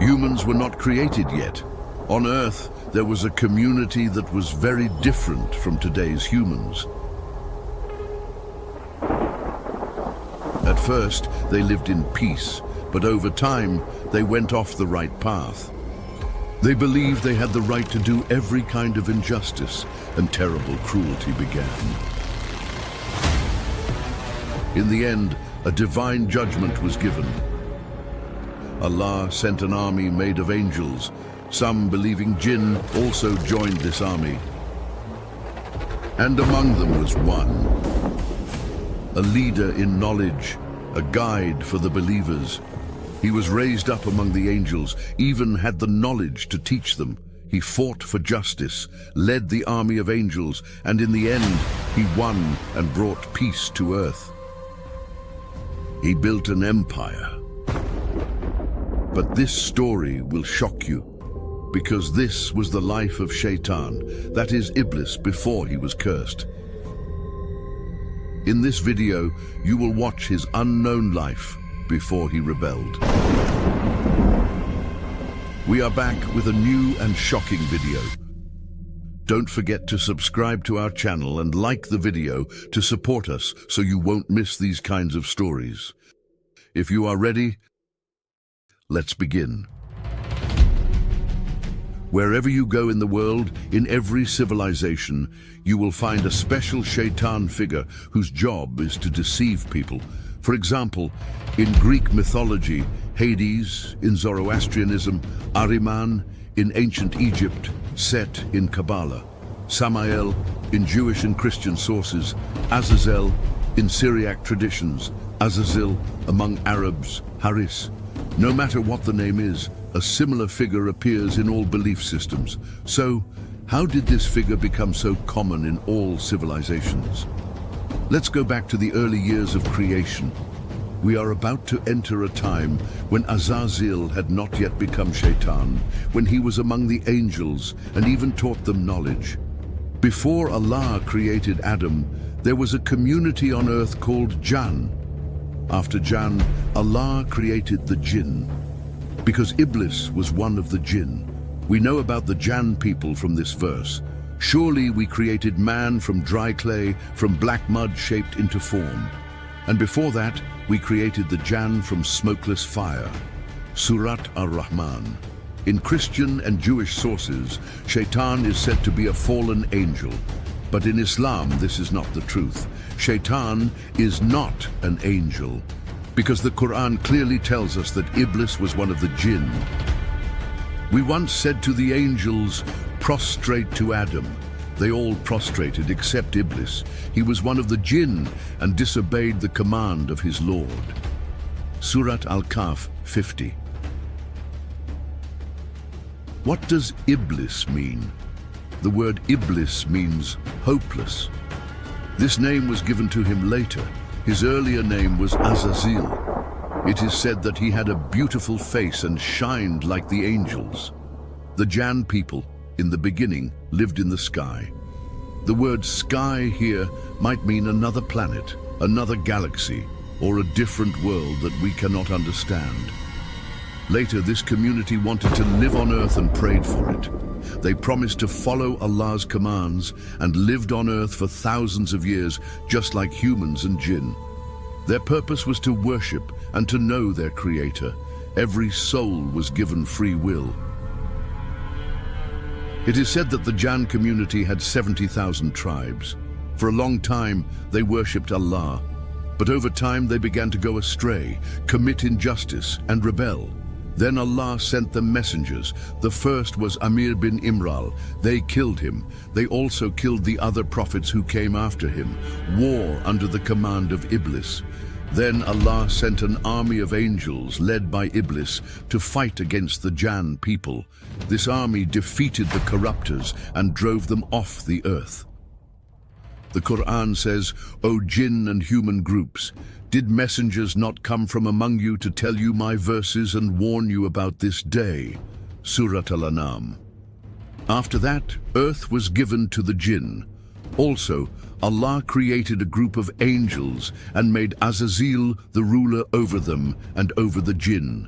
Humans were not created yet. On Earth, there was a community that was very different from today's humans. At first, they lived in peace, but over time, they went off the right path. They believed they had the right to do every kind of injustice, and terrible cruelty began. In the end, a divine judgment was given. Allah sent an army made of angels. Some believing jinn also joined this army. And among them was one, a leader in knowledge, a guide for the believers. He was raised up among the angels, even had the knowledge to teach them. He fought for justice, led the army of angels, and in the end, he won and brought peace to earth. He built an empire. But this story will shock you, because this was the life of Shaitan, that is Iblis, before he was cursed. In this video, you will watch his unknown life before he rebelled. We are back with a new and shocking video. Don't forget to subscribe to our channel and like the video to support us so you won't miss these kinds of stories. If you are ready, let's begin. Wherever you go in the world, in every civilization, you will find a special Shaitan figure whose job is to deceive people. For example, in Greek mythology, Hades; in Zoroastrianism, Ahriman; in ancient Egypt, Set; in Kabbalah, Samael; in Jewish and Christian sources, Azazel; in Syriac traditions, Azazel; among Arabs, Haris. No matter what the name is, a similar figure appears in all belief systems. So, how did this figure become so common in all civilizations? Let's go back to the early years of creation. We are about to enter a time when Azazel had not yet become Shaitan, when he was among the angels and even taught them knowledge. Before Allah created Adam, there was a community on earth called Jann. After Jann, Allah created the jinn. Because Iblis was one of the jinn. We know about the Jann people from this verse. Surely we created man from dry clay, from black mud shaped into form. And before that, we created the Jann from smokeless fire. Surat ar-Rahman. In Christian and Jewish sources, Shaitan is said to be a fallen angel. But in Islam, this is not the truth. Shaitan is not an angel, because the Quran clearly tells us that Iblis was one of the jinn. We once said to the angels, prostrate to Adam. They all prostrated except Iblis. He was one of the jinn and disobeyed the command of his Lord. Surat Al-Kahf 50. What does Iblis mean? The word Iblis means hopeless. This name was given to him later. His earlier name was Azazel. It is said that he had a beautiful face and shined like the angels. The Jann people, in the beginning, lived in the sky. The word sky here might mean another planet, another galaxy, or a different world that we cannot understand. Later, this community wanted to live on earth and prayed for it. They promised to follow Allah's commands and lived on earth for thousands of years, just like humans and jinn. Their purpose was to worship and to know their Creator. Every soul was given free will. It is said that the Jann community had 70,000 tribes. For a long time, they worshipped Allah. But over time, they began to go astray, commit injustice, and rebel. Then Allah sent them messengers. The first was Amir bin Imral. They killed him. They also killed the other prophets who came after him. War under the command of Iblis. Then Allah sent an army of angels led by Iblis to fight against the Jann people. This army defeated the corruptors and drove them off the earth. The Quran says, O jinn and human groups, did messengers not come from among you to tell you my verses and warn you about this day? Surat Al-An'am. After that, earth was given to the jinn. Also, Allah created a group of angels and made Azazel the ruler over them and over the jinn.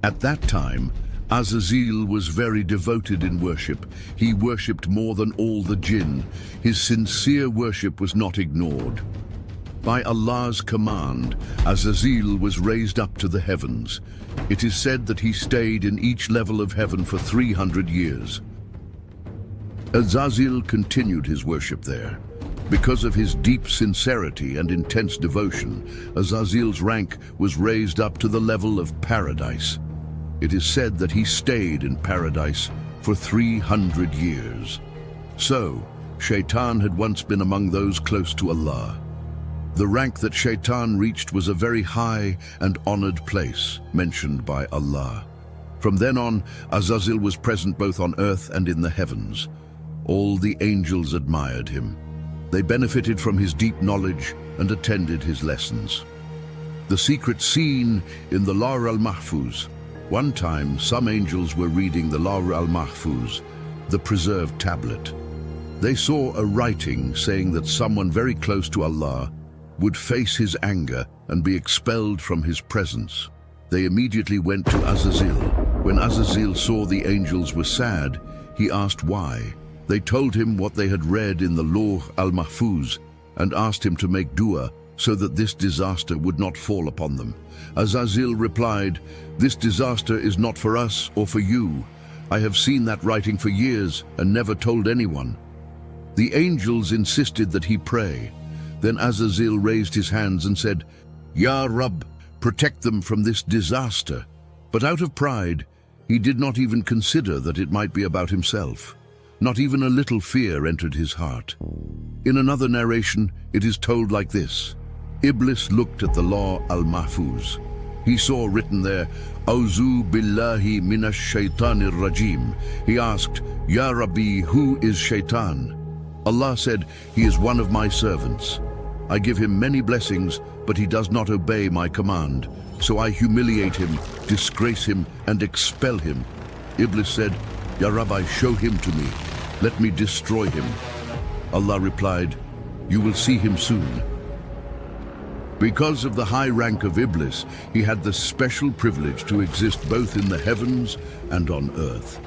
At that time, Azazel was very devoted in worship. He worshipped more than all the jinn. His sincere worship was not ignored. By Allah's command, Azazel was raised up to the heavens. It is said that he stayed in each level of heaven for 300 years. Azazel continued his worship there. Because of his deep sincerity and intense devotion, Azazel's rank was raised up to the level of paradise. It is said that he stayed in paradise for 300 years. So, Shaitan had once been among those close to Allah. The rank that Shaitan reached was a very high and honored place, mentioned by Allah. From then on, Azazel was present both on earth and in the heavens. All the angels admired him. They benefited from his deep knowledge and attended his lessons. The secret scene in the Lawh al-Mahfuz. One time, some angels were reading the Lawh al-Mahfuz, the preserved tablet. They saw a writing saying that someone very close to Allah would face his anger and be expelled from his presence. They immediately went to Azazel. When Azazel saw the angels were sad, he asked why. They told him what they had read in the Lawh al-Mahfuz and asked him to make dua so that this disaster would not fall upon them. Azazel replied, "This disaster is not for us or for you. I have seen that writing for years and never told anyone." The angels insisted that he pray. Then Azazel raised his hands and said, "Ya Rabb, protect them from this disaster." But out of pride, he did not even consider that it might be about himself. Not even a little fear entered his heart. In another narration, it is told like this. Iblis looked at the Lawh al-Mahfuz. He saw written there, "Auzu billahi minash shaitanir rajim." He asked, "Ya Rabbi, who is Shaitan?" Allah said, "He is one of my servants. I give him many blessings, but he does not obey my command. So I humiliate him, disgrace him, and expel him." Iblis said, "Ya Rabbi, show him to me. Let me destroy him." Allah replied, "You will see him soon." Because of the high rank of Iblis, he had the special privilege to exist both in the heavens and on earth.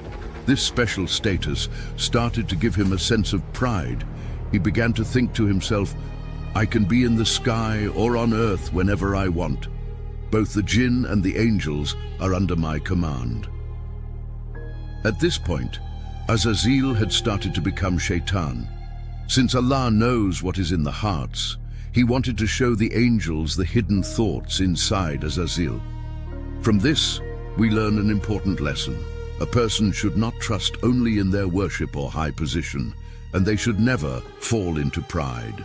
This special status started to give him a sense of pride. He began to think to himself, "I can be in the sky or on earth whenever I want. Both the jinn and the angels are under my command." At this point, Azazel had started to become Shaitan. Since Allah knows what is in the hearts, he wanted to show the angels the hidden thoughts inside Azazel. From this, we learn an important lesson. A person should not trust only in their worship or high position, and they should never fall into pride.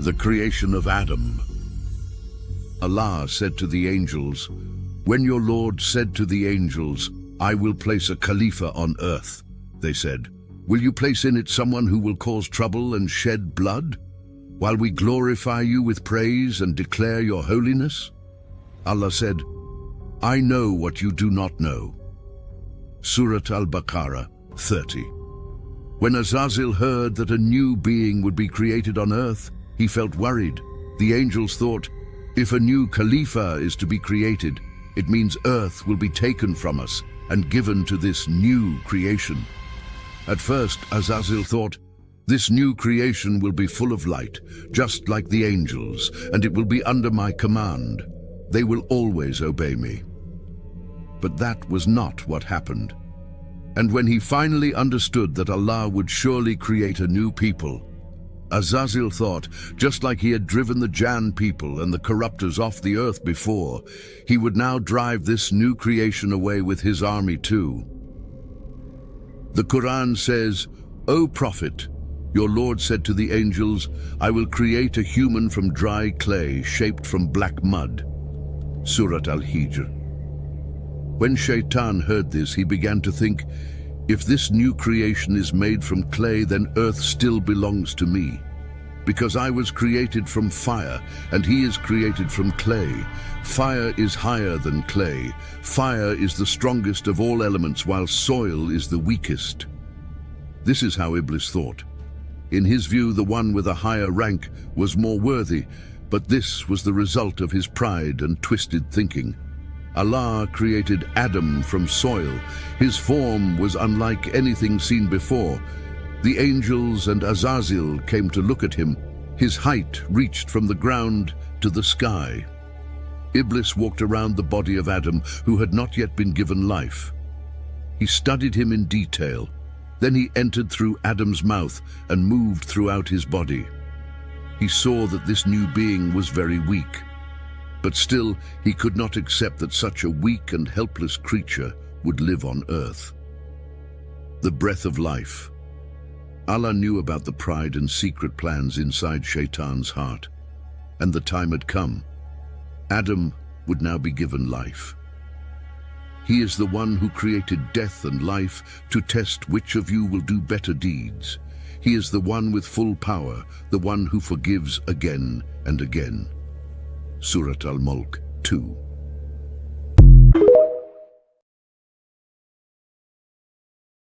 The creation of Adam. Allah said to the angels, "When your Lord said to the angels, 'I will place a Khalifa on earth,' they said, 'Will you place in it someone who will cause trouble and shed blood, while we glorify you with praise and declare your holiness?' Allah said, 'I know what you do not know.'" Surah Al-Baqarah 30. When Azazel heard that a new being would be created on earth, he felt worried. The angels thought, if a new Khalifa is to be created, it means earth will be taken from us and given to this new creation. At first, Azazel thought, this new creation will be full of light, just like the angels, and it will be under my command. They will always obey me. But that was not what happened. And when he finally understood that Allah would surely create a new people, Azazel thought, just like he had driven the Jann people and the corruptors off the earth before, he would now drive this new creation away with his army too. The Quran says, "O Prophet, your Lord said to the angels, 'I will create a human from dry clay shaped from black mud.'" Surah Al-Hijr. When Shaitan heard this, he began to think, if this new creation is made from clay, then earth still belongs to me. Because I was created from fire, and he is created from clay. Fire is higher than clay. Fire is the strongest of all elements, while soil is the weakest. This is how Iblis thought. In his view, the one with a higher rank was more worthy, but this was the result of his pride and twisted thinking. Allah created Adam from soil. His form was unlike anything seen before. The angels and Azazel came to look at him. His height reached from the ground to the sky. Iblis walked around the body of Adam, who had not yet been given life. He studied him in detail. Then he entered through Adam's mouth and moved throughout his body. He saw that this new being was very weak. But still, he could not accept that such a weak and helpless creature would live on earth. The breath of life. Allah knew about the pride and secret plans inside Shaitan's heart, and the time had come. Adam would now be given life. He is the one who created death and life to test which of you will do better deeds. He is the one with full power, the one who forgives again and again. Surat Al-Mulk 2.